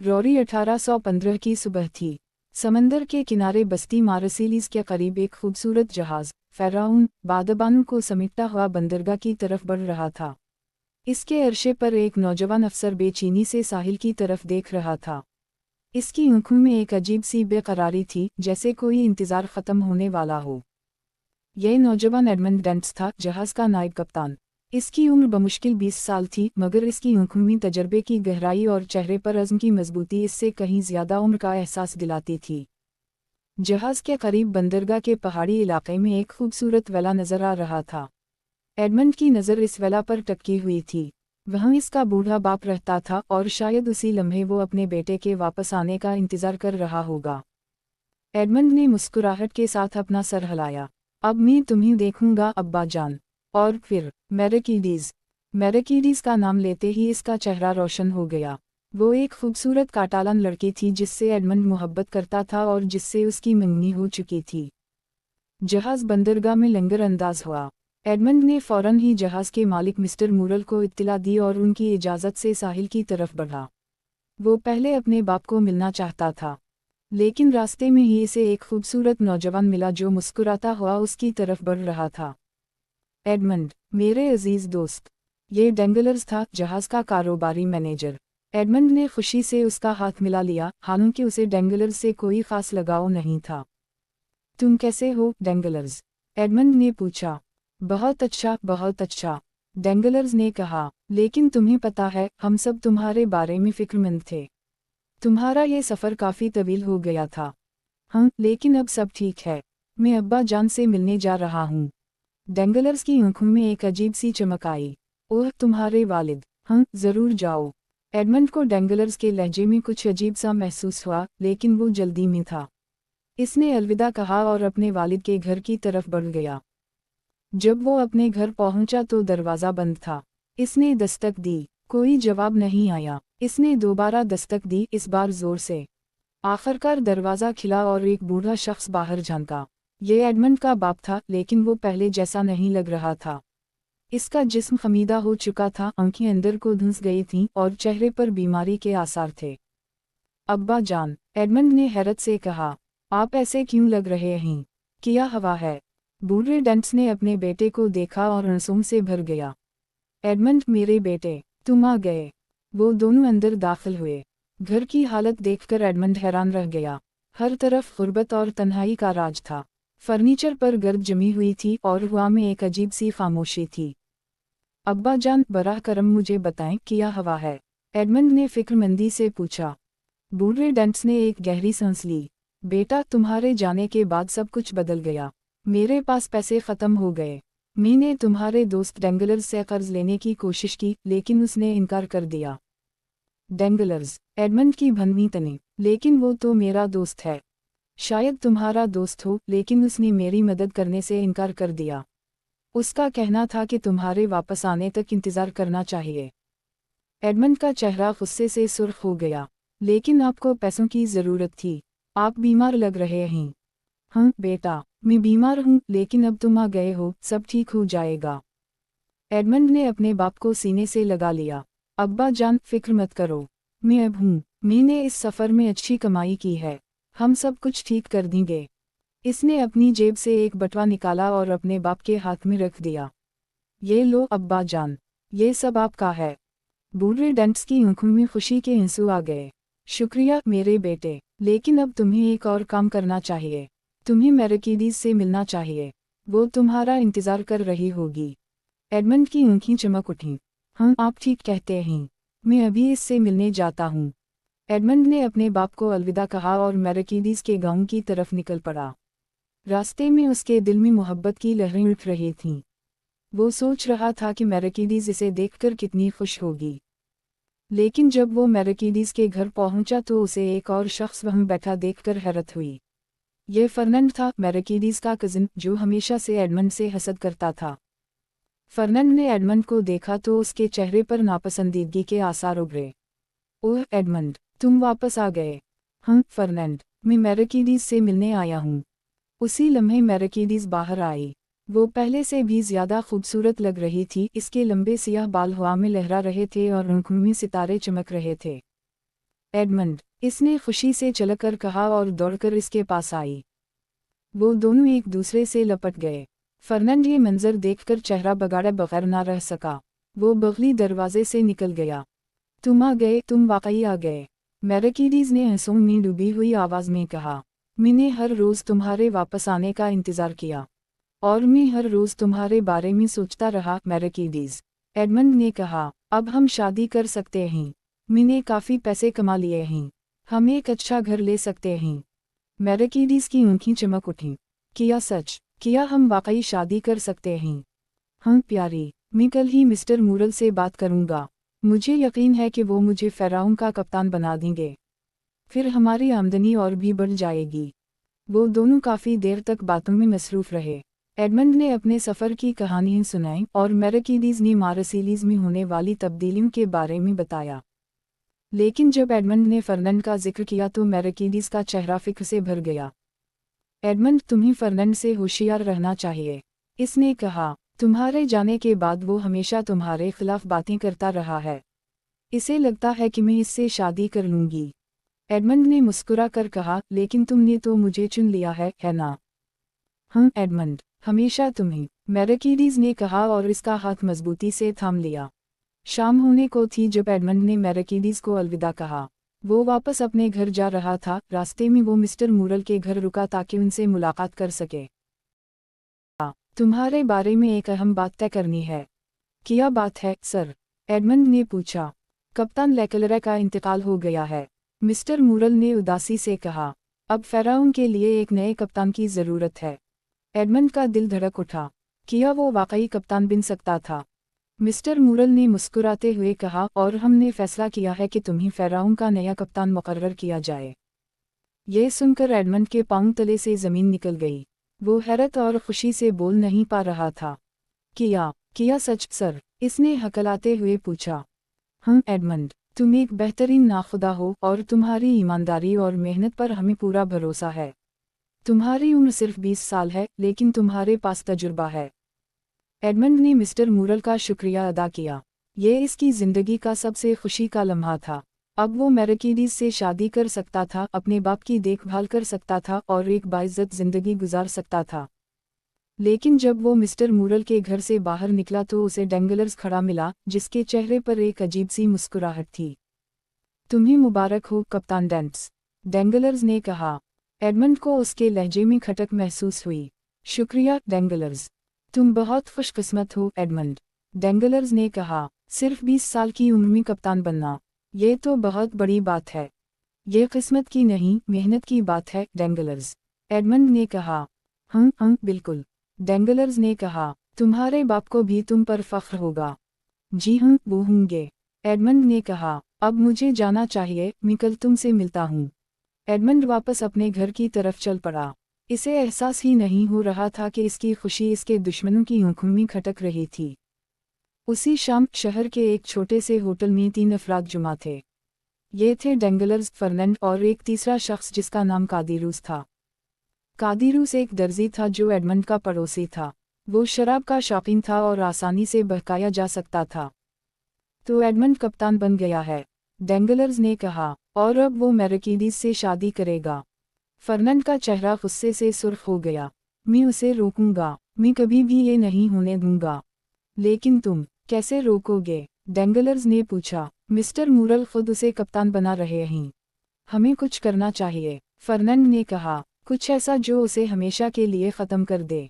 Rory 1815 की सुबह थी। समंदर के किनारे बस्ती मारसिलीज के करीब एक खूबसूरत जहाज फ़िरौन बादबानों को समेटता हुआ बंदरगाह की तरफ बढ़ रहा था। इसके अरशे पर एक नौजवान अफसर बेचैनी से साहिल की तरफ देख रहा था। इसकी आंखों में एक अजीब सी बेकरारी थी, जैसे कोई इंतज़ार ख़त्म होने वाला हो। यह नौजवान एडमंड डेंट्स था, जहाज़ का नायब कप्तान। इसकी उम्र बमुश्किल 20 साल थी, मगर इसकी आंखों में तजर्बे की गहराई और चेहरे पर अज़्म की मजबूती इससे कहीं ज़्यादा उम्र का एहसास दिलाती थी। जहाज़ के करीब बंदरगाह के पहाड़ी इलाके में एक खूबसूरत वेला नज़र आ रहा था। एडमंड की नज़र इस वेला पर टकी हुई थी। वहाँ इसका बूढ़ा बाप रहता था और शायद उसी लम्हे वो अपने बेटे के वापस आने का इंतज़ार कर रहा होगा। एडमंड ने मुस्कुराहट के साथ अपना सर हिलाया। अब मैं तुम्हें देखूंगा अब्बा जान। और फिर मैरकीडीज का नाम लेते ही इसका चेहरा रोशन हो गया। वो एक खूबसूरत काटालन लड़की थी जिससे एडमंड मोहब्बत करता था और जिससे उसकी मंगनी हो चुकी थी। जहाज़ बंदरगाह में लंगर अंदाज हुआ। एडमंड ने फौरन ही जहाज़ के मालिक मिस्टर मूरल को इत्तला दी और उनकी इजाज़त से साहिल की तरफ बढ़ा। वो पहले अपने बाप को मिलना चाहता था, लेकिन रास्ते में ही इसे एक खूबसूरत नौजवान मिला जो मुस्कुराता हुआ उसकी तरफ बढ़ रहा था। एडमंड, मेरे अजीज दोस्त। ये डेंगलर्स था, जहाज़ का कारोबारी मैनेजर। एडमंड ने खुशी से उसका हाथ मिला लिया, हालांकि उसे डेंगलर्स से कोई खास लगाव नहीं था। तुम कैसे हो, डेंगलर्स? एडमंड ने पूछा। बहुत अच्छा, बहुत अच्छा, डेंगलर्स ने कहा। लेकिन तुम्हें पता है, हम सब तुम्हारे बारे में फिक्रमंद थे। तुम्हारा ये सफ़र काफ़ी तवील हो गया था। हाँ, लेकिन अब सब ठीक है। मैं अब्बा जान से मिलने जा रहा हूँ। डेंगलर्स की आंखों में एक अजीब सी चमक आई। ओह, तुम्हारे वालिद? हाँ, ज़रूर जाओ। एडमंड को डेंगलर्स के लहजे में कुछ अजीब सा महसूस हुआ, लेकिन वो जल्दी में था। इसने अलविदा कहा और अपने वालिद के घर की तरफ बढ़ गया। जब वो अपने घर पहुंचा तो दरवाज़ा बंद था। इसने दस्तक दी, कोई जवाब नहीं आया। इसने दोबारा दस्तक दी, इस बार ज़ोर से। आखिरकार दरवाज़ा खिला और एक बूढ़ा शख्स बाहर झांका। ये एडमंड का बाप था, लेकिन वो पहले जैसा नहीं लग रहा था। इसका जिस्म खमीदा हो चुका था, आंखें अंदर को धंस गई थीं और चेहरे पर बीमारी के आसार थे। अब्बा जान, एडमंड ने हैरत से कहा, आप ऐसे क्यों लग रहे हैं? क्या हवा है? बूढ़े डेंट्स ने अपने बेटे को देखा और आंसुओं से भर गया। एडमंड, मेरे बेटे, तुम आ गए। वो दोनों अंदर दाखिल हुए। घर की हालत देखकर एडमंड हैरान रह गया। हर तरफ गुर्बत और तन्हाई का राज था। फर्नीचर पर गर्द जमी हुई थी और हवा में एक अजीब सी खामोशी थी। अब्बा जान, बराह करम मुझे बताएं, क्या हवा है? एडमंड ने फिक्रमंदी से पूछा। बूढ़े डेंट्स ने एक गहरी सांस ली। बेटा, तुम्हारे जाने के बाद सब कुछ बदल गया। मेरे पास पैसे ख़त्म हो गए। मैंने तुम्हारे दोस्त डेंगलर्स से कर्ज लेने की कोशिश की, लेकिन उसने इनकार कर दिया। डेंगलर्स? एडमंड की भनवी तनी। लेकिन वो तो मेरा दोस्त है। शायद तुम्हारा दोस्त हो, लेकिन उसने मेरी मदद करने से इनकार कर दिया। उसका कहना था कि तुम्हारे वापस आने तक इंतज़ार करना चाहिए। एडमंड का चेहरा गुस्से से सुर्ख हो गया। लेकिन आपको पैसों की ज़रूरत थी। आप बीमार लग रहे हैं। हाँ बेटा, मैं बीमार हूँ, लेकिन अब तुम आ गए हो, सब ठीक हो जाएगा। एडमंड ने अपने बाप को सीने से लगा लिया। अब्बा जान, फिक्र मत करो, मैं अब हूँ। मैंने इस सफ़र में अच्छी कमाई की है। हम सब कुछ ठीक कर देंगे। इसने अपनी जेब से एक बटवा निकाला और अपने बाप के हाथ में रख दिया। ये लो अब्बा जान, ये सब आपका है। बूढ़े डेंट्स की आंखों में खुशी के आंसू आ गए। शुक्रिया मेरे बेटे, लेकिन अब तुम्हें एक और काम करना चाहिए। तुम्हें मैरकीडीज से मिलना चाहिए। वो तुम्हारा इंतज़ार कर रही होगी। एडमंड की आंखें चमक उठीं। हाँ, आप ठीक कहते हैं। मैं अभी इससे मिलने जाता हूँ। एडमंड ने अपने बाप को अलविदा कहा और मैरकीडीज के गांव की तरफ निकल पड़ा। रास्ते में उसके दिल में मोहब्बत की लहरें उठ रही थीं। वो सोच रहा था कि मैरकीडीज इसे देखकर कितनी खुश होगी। लेकिन जब वो मैरकीडीज के घर पहुंचा तो उसे एक और शख्स वहां बैठा देखकर हैरत हुई। ये फर्नंड था, मैरकीडीज का कज़िन, जो हमेशा से एडमंड से हसद करता था। फर्नंड ने एडमंड को देखा तो उसके चेहरे पर नापसंदीदगी के आसार उभरे। ओह एडमंड, तुम वापस आ गए। हाँ फर्नंड, मैं मैरकीडीज से मिलने आया हूँ। उसी लम्हे मैरकीडीज बाहर आई। वो पहले से भी ज़्यादा खूबसूरत लग रही थी। इसके लंबे सियाह बाल हवा में लहरा रहे थे और आंखों में सितारे चमक रहे थे। एडमंड, इसने खुशी से चलकर कहा और दौड़कर इसके पास आई। वो दोनों एक दूसरे से लपट गए। फर्नांड ये मंजर देखकर चेहरा बगाड़े बगैर ना रह सका। वो बगली दरवाजे से निकल गया। तुम आ गए, तुम वाकई आ गए, मैरकिडीज ने हंसों में डूबी हुई आवाज में कहा। मैंने हर रोज तुम्हारे वापस आने का इंतजार किया, और मैं हर रोज तुम्हारे बारे में सोचता रहा, मैरकिडीज। एडमंड ने कहा, अब हम शादी कर सकते हैं। मैंने काफी पैसे कमा लिए हैं, हम एक अच्छा घर ले सकते हैं। मैरकिडीज की आंखें चमक उठीं। किया सच? किया हम वाकई शादी कर सकते हैं? हाँ प्यारी, मैं कल ही मिस्टर मूरल से बात करूंगा। मुझे यकीन है कि वो मुझे फ़िरौन का कप्तान बना देंगे। फिर हमारी आमदनी और भी बढ़ जाएगी। वो दोनों काफ़ी देर तक बातों में मसरूफ़ रहे। एडमंड ने अपने सफ़र की कहानियाँ सुनाई और मैरकिडीज ने मार्सिलीज में होने वाली तब्दीलियों के बारे में बताया। लेकिन जब एडमंड ने फर्नांड का जिक्र किया तो मैरकिडीज का चेहरा फिक्र से भर गया। एडमंड, तुम्हें फर्नांड से होशियार रहना चाहिए, इसने कहा। तुम्हारे जाने के बाद वो हमेशा तुम्हारे खिलाफ बातें करता रहा है। इसे लगता है कि मैं इससे शादी कर लूंगी। एडमंड ने मुस्कुरा कर कहा, लेकिन तुमने तो मुझे चुन लिया है ना? हाँ एडमंड, हमेशा तुम्हें, मैरकिडीज ने कहा और इसका हाथ मजबूती से थाम लिया। शाम होने को थी जब एडमंड ने मैरकिडीज को अलविदा कहा। वो वापस अपने घर जा रहा था। रास्ते में वो मिस्टर मूरल के घर रुका ताकि उनसे मुलाकात कर सके। तुम्हारे बारे में एक अहम बात तय करनी है। क्या बात है सर? एडमंड ने पूछा। कप्तान लेकलरे का इंतकाल हो गया है, मिस्टर मूरल ने उदासी से कहा। अब फ़िरौन के लिए एक नए कप्तान की ज़रूरत है। एडमंड का दिल धड़क उठा। क्या वो वाकई कप्तान बन सकता था? मिस्टर मूरल ने मुस्कुराते हुए कहा, और हमने फैसला किया है कि तुम्हें फ़िरौन का नया कप्तान मुकर्रर किया जाए। ये सुनकर एडमंड के पांव तले से ज़मीन निकल गई। वो हैरत और खुशी से बोल नहीं पा रहा था। किया सच सर? इसने हकलाते हुए पूछा। हाँ एडमंड, तुम एक बेहतरीन नाखुदा हो और तुम्हारी ईमानदारी और मेहनत पर हमें पूरा भरोसा है। तुम्हारी उम्र सिर्फ 20 साल है, लेकिन तुम्हारे पास तजुर्बा है। एडमंड ने मिस्टर मूरल का शुक्रिया अदा किया। ये इसकी ज़िंदगी का सबसे खुशी का लम्हा था। अब वो मैरकिडीज से शादी कर सकता था, अपने बाप की देखभाल कर सकता था और एक बाइज्जत ज़िंदगी गुजार सकता था। लेकिन जब वो मिस्टर मूरल के घर से बाहर निकला तो उसे डेंगलर्स खड़ा मिला, जिसके चेहरे पर एक अजीब सी मुस्कुराहट थी। तुम्हें मुबारक हो कप्तान डेंट्स, डेंगलर्स ने कहा। एडमंड को उसके लहजे में खटक महसूस हुई। शुक्रिया डेंगलर्स, तुम बहुत खुशकिस्मत हो एडमंड, डेंगलर्स ने कहा। सिर्फ 20 साल की उम्र में कप्तान बनना, ये तो बहुत बड़ी बात है। ये किस्मत की नहीं, मेहनत की बात है डेंगलर्स, एडमंड ने कहा। हाँ बिल्कुल, डेंगलर्स ने कहा। तुम्हारे बाप को भी तुम पर फख्र होगा। जी हाँ, वो होंगे, एडमंड ने कहा। अब मुझे जाना चाहिए, मैं कल तुमसे मिलता हूँ। एडमंड वापस अपने घर की तरफ चल पड़ा। इसे एहसास ही नहीं हो रहा था कि इसकी खुशी इसके दुश्मनों की आंखों में खटक रही थी। उसी शाम शहर के एक छोटे से होटल में 3 अफराद जुमा थे। ये थे डेंगलर्स, फर्नांड और एक तीसरा शख्स जिसका नाम कादिरूस था। कादिरूस एक दर्जी था जो एडमंड का पड़ोसी था। वो शराब का शौकीन था और आसानी से बहकाया जा सकता था। तो एडमंड कप्तान बन गया है, डेंगलर्स ने कहा, और अब वो मैरकिडीज से शादी करेगा। फर्नांड का चेहरा गुस्से से सुर्ख हो गया। मैं उसे रोकूंगा, मैं कभी भी ये नहीं होने दूंगा। लेकिन तुम कैसे रोकोगे? डेंगलर्स ने पूछा। मिस्टर मूरल खुद उसे कप्तान बना रहे हैं। हमें कुछ करना चाहिए, फर्नांड ने कहा। कुछ ऐसा जो उसे हमेशा के लिए ख़त्म कर दे।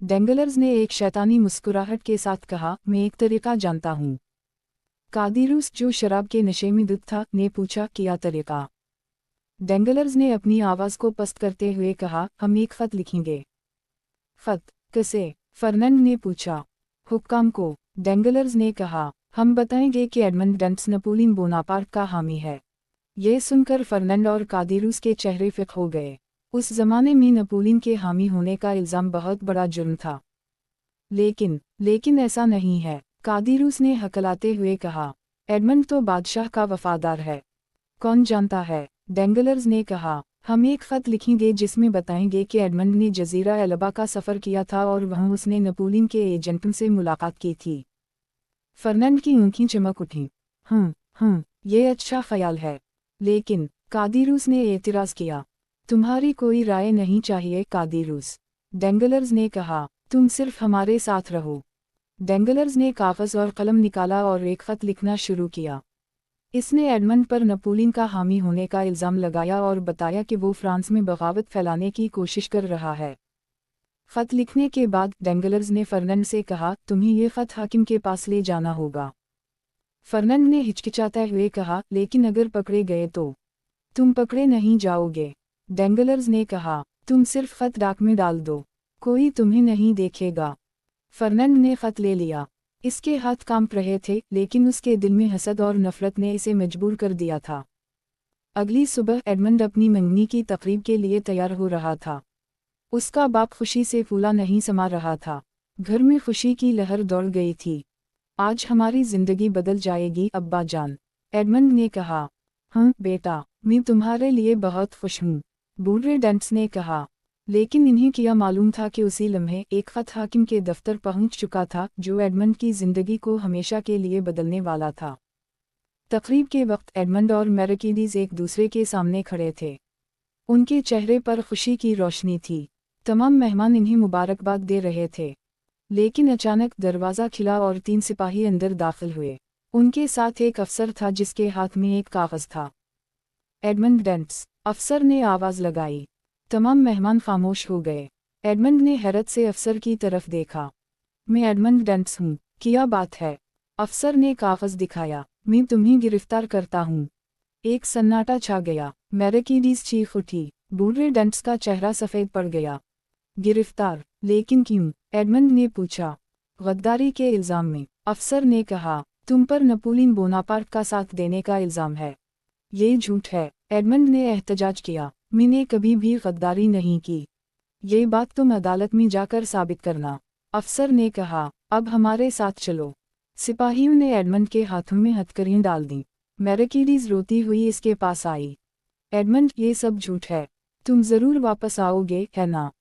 डेंगलर्स ने एक शैतानी मुस्कुराहट के साथ कहा, मैं एक तरीका जानता हूँ। कादिरूस, जो शराब के नशे में धुत था, ने पूछा, क्या तरीका? डेंगलर्स ने अपनी आवाज़ को पस्त करते हुए कहा, हम एक ख़त लिखेंगे। ख़त? किसे? फर्नांड ने पूछा। हुक्काम को, डेंगलर्स ने कहा। हम बताएंगे कि एडमंड डेंट्स नेपोलियन बोनापार्ट का हामी है। ये सुनकर फर्नांड और कादिरूस के चेहरे फिक हो गए। उस जमाने में नेपोलियन के हामी होने का इल्ज़ाम बहुत बड़ा जुर्म था। लेकिन ऐसा नहीं है, कादिरूस ने हकलाते हुए कहा। एडमंड तो बादशाह का वफादार है। कौन जानता है, डेंगलर्स ने कहा। हम एक ख़त लिखेंगे जिसमें बताएंगे कि एडमंड ने जजीरा एल्बा का सफ़र किया था और वहाँ उसने नेपोलियन के एजेंटों से मुलाकात की थी। फर्नांड की आंखें चमक उठीं। हाँ, ये अच्छा ख्याल है। लेकिन कादिरूस ने एतराज़ किया, तुम्हारी कोई राय नहीं चाहिए कादिरूस। डेंगलर्स ने कहा, तुम सिर्फ हमारे साथ रहो। डेंगलर्स ने कागज़ और कलम निकाला और एक ख़त लिखना शुरू किया। इसने एडमंड पर नपोलियन का हामी होने का इल्ज़ाम लगाया और बताया कि वो फ्रांस में बगावत फैलाने की कोशिश कर रहा है। ख़त लिखने के बाद डेंगलर्स ने फर्नंड से कहा, तुम्हें ये ख़त हाकिम के पास ले जाना होगा। फर्नंड ने हिचकिचाते हुए कहा, लेकिन अगर पकड़े गए तो? तुम पकड़े नहीं जाओगे। डेंगलर्स ने कहा, तुम सिर्फ ख़त डाक में डाल दो, कोई तुम्हें नहीं देखेगा। फर्नंड ने ख़त ले लिया। इसके हाथ कांप रहे थे, लेकिन उसके दिल में हसद और नफ़रत ने इसे मजबूर कर दिया था। अगली सुबह एडमंड अपनी मंगनी की तकरीब के लिए तैयार हो रहा था। उसका बाप खुशी से फूला नहीं समा रहा था। घर में खुशी की लहर दौड़ गई थी। आज हमारी जिंदगी बदल जाएगी अब्बा जान, एडमंड ने कहा। हाँ बेटा, मैं तुम्हारे लिए बहुत खुश हूँ, बूढ़े डेंट्स ने कहा। लेकिन इन्हें क्या मालूम था कि उसी लम्हे एक ख़त हाकिम के दफ्तर पहुंच चुका था, जो एडमंड की ज़िंदगी को हमेशा के लिए बदलने वाला था। तकरीब के वक्त एडमंड और मैरकिडीज़ एक दूसरे के सामने खड़े थे। उनके चेहरे पर खुशी की रोशनी थी। तमाम मेहमान इन्हें मुबारकबाद दे रहे थे। लेकिन अचानक दरवाज़ा खिला और 3 सिपाही अंदर दाखिल हुए। उनके साथ एक अफसर था जिसके हाथ में एक कागज़ था। एडमंड डेंट्स, अफसर ने आवाज़ लगाई। तमाम मेहमान खामोश हो गए। एडमंड ने हैरत से अफसर की तरफ देखा। मैं एडमंड डेंट्स हूँ, क्या बात है? अफसर ने कागज़ दिखाया। मैं तुम्हें गिरफ्तार करता हूँ। एक सन्नाटा छा गया। मैरकिडीज़ चीख उठी। बूढ़े डेंट्स का चेहरा सफ़ेद पड़ गया। गिरफ्तार? लेकिन क्यों? एडमंड ने पूछा। गद्दारी के इल्ज़ाम में, अफसर ने कहा। तुम पर नपोलियन बोनापार्ट का साथ देने का इल्ज़ाम है। ये झूठ है, एडमंड ने एहतजाज किया। मैंने कभी भी गद्दारी नहीं की। ये बात तुम अदालत में जाकर साबित करना, अफसर ने कहा। अब हमारे साथ चलो। सिपाहियों ने एडमंड के हाथों में हथकड़ियाँ डाल दीं। मैरकिडीज़ रोती हुई इसके पास आई। एडमंड, ये सब झूठ है। तुम ज़रूर वापस आओगे, है ना?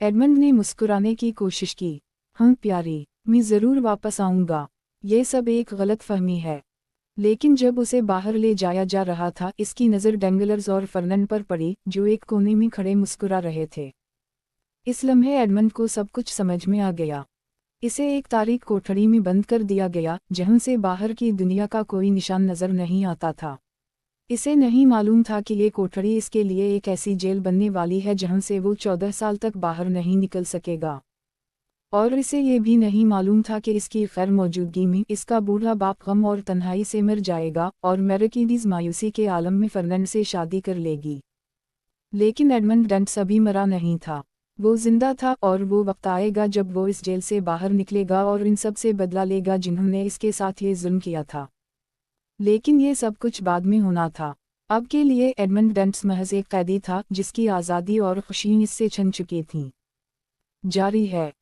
एडमंड ने मुस्कुराने की कोशिश की। हाँ प्यारी, मैं ज़रूर वापस आऊँगा। ये सब एक गलत फहमी है। लेकिन जब उसे बाहर ले जाया जा रहा था, इसकी नज़र डेंगलर्स और फर्नंड पर पड़ी, जो एक कोने में खड़े मुस्कुरा रहे थे। इस लम्हे एडमंड को सब कुछ समझ में आ गया। इसे एक तारीख कोठरी में बंद कर दिया गया, जहां से बाहर की दुनिया का कोई निशान नज़र नहीं आता था। इसे नहीं मालूम था कि ये कोठरी इसके लिए एक ऐसी जेल बनने वाली है जहां से वो 14 साल तक बाहर नहीं निकल सकेगा। और इसे ये भी नहीं मालूम था कि इसकी गैर मौजूदगी में इसका बूढ़ा बाप गम और तन्हाई से मर जाएगा और मैरकिडीज़ मायूसी के आलम में फर्नंड से शादी कर लेगी। लेकिन एडमंड डेंट्स अभी मरा नहीं था। वो जिंदा था और वो वक्त आएगा जब वो इस जेल से बाहर निकलेगा और इन सब से बदला लेगा जिन्होंने इसके साथ ये जुल्म किया था। लेकिन ये सब कुछ बाद में होना था। अब के लिए एडमंड डेंट्स महज एक कैदी था जिसकी आज़ादी और खुशियाँ इससे छन चुकी थीं। जारी है।